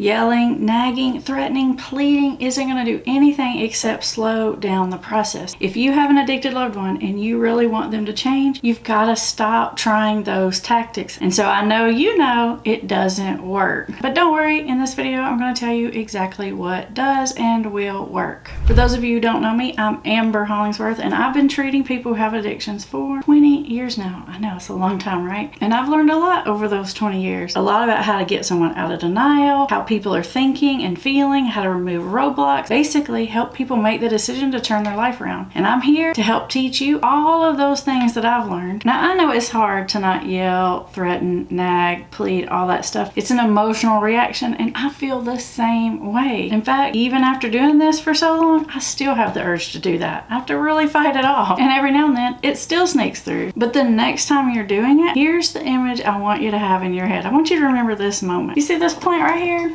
Yelling, nagging, threatening, pleading isn't going to do anything except slow down the process. If you have an addicted loved one and you really want them to change, you've got to stop trying those tactics. And so I know you know it doesn't work. But don't worry, in this video I'm going to tell you exactly what does and will work. For those of you who don't know me, I'm Amber Hollingsworth, and I've been treating people who have addictions for 20 years now. I know, it's a long time, right? And I've learned a lot over those 20 years. A lot about how to get someone out of denial, how people are thinking and feeling, how to remove roadblocks, basically help people make the decision to turn their life around. And I'm here to help teach you all of those things that I've learned. Now, I know it's hard to not yell, threaten, nag, plead, all that stuff. It's an emotional reaction, and I feel the same way. In fact, even after doing this for so long, I still have the urge to do that. I have to really fight it off. And every now and then, it still sneaks through. But the next time you're doing it, here's the image I want you to have in your head. I want you to remember this moment. You see this plant right here?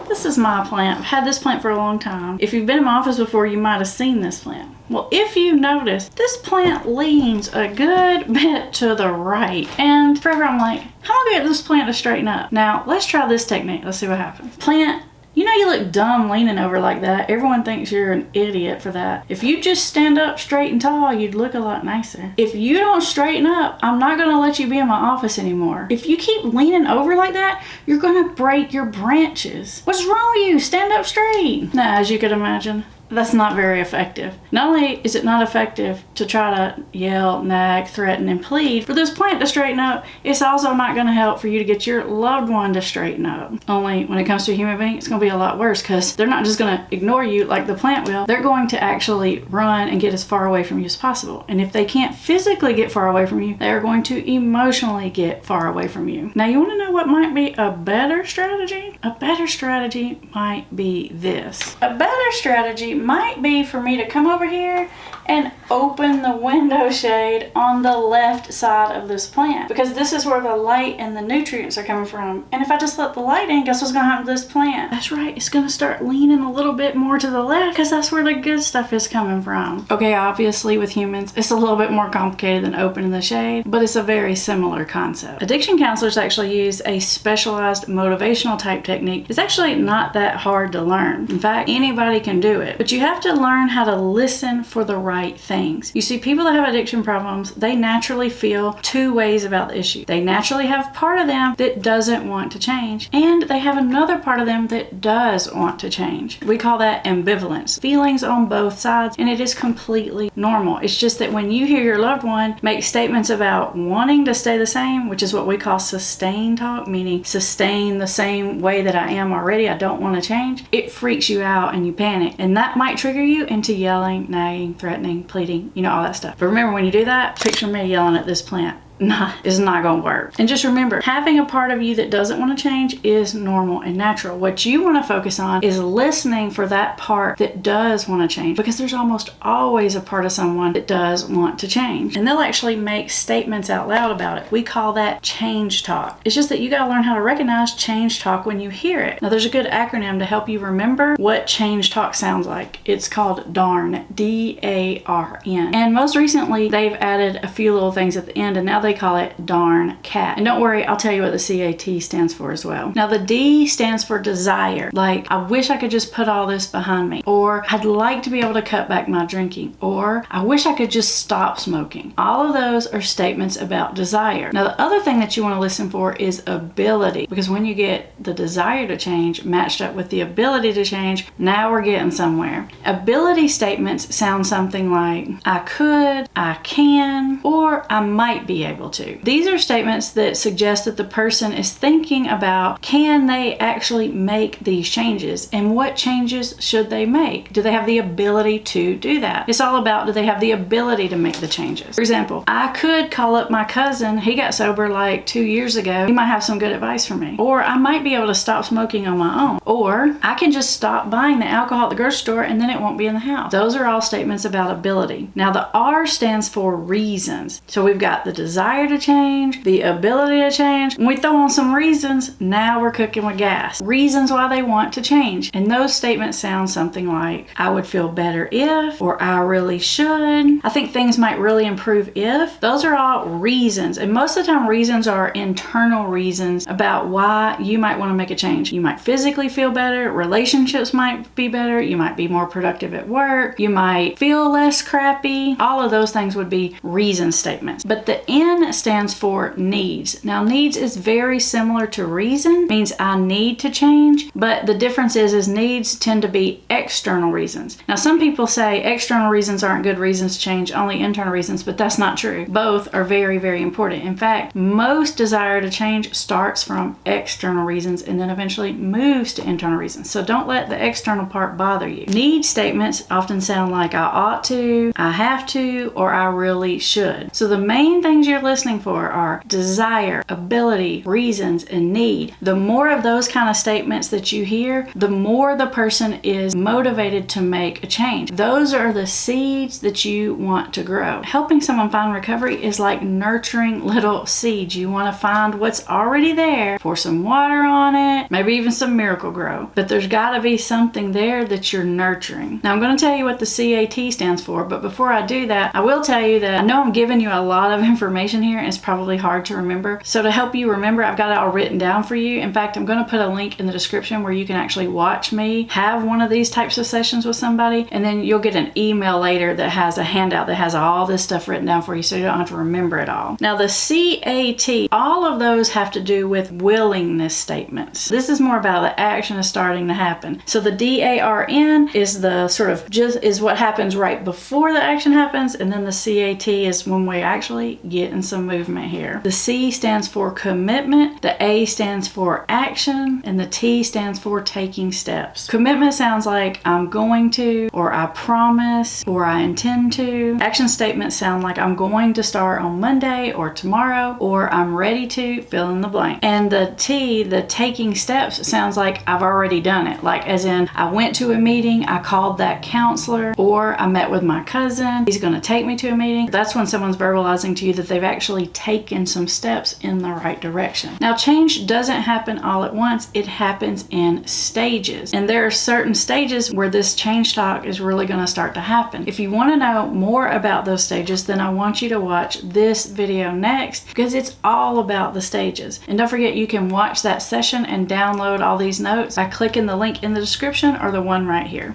This is my plant. I've had this plant for a long time. If you've been in my office before, you might have seen this plant. Well, if you notice, this plant leans a good bit to the right. And forever I'm like, how am I gonna get this plant to straighten up? Now, let's try this technique. Let's see what happens. Plant, you know you look dumb leaning over like that. Everyone thinks you're an idiot for that. If you just stand up straight and tall, you'd look a lot nicer. If you don't straighten up, I'm not gonna let you be in my office anymore. If you keep leaning over like that, you're gonna break your branches. What's wrong with you? Stand up straight. Now, as you could imagine, that's not very effective. Not only is it not effective to try to yell, nag, threaten, and plead for this plant to straighten up, it's also not going to help for you to get your loved one to straighten up. Only when it comes to a human being, it's going to be a lot worse, because they're not just going to ignore you like the plant will. They're going to actually run and get as far away from you as possible. And if they can't physically get far away from you, they are going to emotionally get far away from you. Now, you want to know what might be a better strategy? A better strategy might be this. A better strategy might be for me to come over here and open the window shade on the left side of this plant, because this is where the light and the nutrients are coming from. And if I just let the light in, guess what's gonna happen to this plant? That's right, it's gonna start leaning a little bit more to the left, because that's where the good stuff is coming from. Okay, obviously with humans, it's a little bit more complicated than opening the shade, but it's a very similar concept. Addiction counselors actually use a specialized motivational type technique. It's actually not that hard to learn. In fact, anybody can do it, but you have to learn how to listen for the right things. You see, people that have addiction problems, they naturally feel two ways about the issue. They naturally have part of them that doesn't want to change, and they have another part of them that does want to change. We call that ambivalence. Feelings on both sides, and it is completely normal. It's just that when you hear your loved one make statements about wanting to stay the same, which is what we call sustain talk, meaning sustain the same way that I am already, I don't want to change, it freaks you out and you panic, and that might trigger you into yelling, nagging, threatening, pleading, you know, all that stuff. But remember, when you do that, picture me yelling at this plant. It's not gonna work. And just remember, having a part of you that doesn't want to change is normal and natural. What you want to focus on is listening for that part that does want to change, because there's almost always a part of someone that does want to change, and they'll actually make statements out loud about it. We call that change talk. It's just that you got to learn how to recognize change talk when you hear it. Now, there's a good acronym to help you remember what change talk sounds like. It's called DARN, D-A-R-N. And most recently, they've added a few little things at the end, and now they call it darn cat. And don't worry, I'll tell you what the CAT stands for as well. Now, the D stands for desire. Like, I wish I could just put all this behind me. Or, I'd like to be able to cut back my drinking. Or, I wish I could just stop smoking. All of those are statements about desire. Now, the other thing that you want to listen for is ability. Because when you get the desire to change matched up with the ability to change, now we're getting somewhere. Ability statements sound something like, I could, I can, or I might be able to. These are statements that suggest that the person is thinking about, can they actually make these changes, and what changes should they make? Do they have the ability to do that? It's all about, do they have the ability to make the changes? For example, I could call up my cousin. He got sober like 2 years ago. He might have some good advice for me. Or I might be able to stop smoking on my own. Or I can just stop buying the alcohol at the grocery store and then it won't be in the house. Those are all statements about ability. Now, the R stands for reasons. So we've got the desire, desire to change, the ability to change. When we throw on some reasons, now we're cooking with gas. Reasons why they want to change. And those statements sound something like, I would feel better if, or I really should. I think things might really improve if. Those are all reasons. And most of the time, reasons are internal reasons about why you might want to make a change. You might physically feel better. Relationships might be better. You might be more productive at work. You might feel less crappy. All of those things would be reason statements. But the N stands for needs. Now, needs is very similar to reason. Means I need to change. But the difference is needs tend to be external reasons. Now, some people say external reasons aren't good reasons to change, only internal reasons, but that's not true. Both are very, very important. In fact, most desire to change starts from external reasons and then eventually moves to internal reasons. So don't let the external part bother you. Need statements often sound like I ought to, I have to, or I really should. So the main things you're listening for are desire, ability, reasons, and need. The more of those kind of statements that you hear, the more the person is motivated to make a change. Those are the seeds that you want to grow. Helping someone find recovery is like nurturing little seeds. You want to find what's already there, pour some water on it, maybe even some miracle grow. But there's got to be something there that you're nurturing. Now I'm going to tell you what the CAT stands for, but before I do that, I will tell you that I know I'm giving you a lot of information here and it's probably hard to remember. So to help you remember, I've got it all written down for you. In fact, I'm going to put a link in the description where you can actually watch me have one of these types of sessions with somebody, and then you'll get an email later that has a handout that has all this stuff written down for you so you don't have to remember it all. Now the CAT, all of those have to do with willingness statements. This is more about the action is starting to happen. So the DARN is the sort of just is what happens right before the action happens, and then the CAT is when we actually get in some movement here. The C stands for commitment, the A stands for action, and the T stands for taking steps. Commitment sounds like I'm going to, or I promise, or I intend to. Action statements sound like I'm going to start on Monday or tomorrow, or I'm ready to, fill in the blank. And the T, the taking steps, sounds like I've already done it. Like as in, I went to a meeting, I called that counselor, or I met with my cousin, he's going to take me to a meeting. That's when someone's verbalizing to you that they've actually taken some steps in the right direction. Now, change doesn't happen all at once. It happens in stages. And there are certain stages where this change talk is really going to start to happen. If you want to know more about those stages, then I want you to watch this video next because it's all about the stages. And don't forget, you can watch that session and download all these notes by clicking the link in the description or the one right here.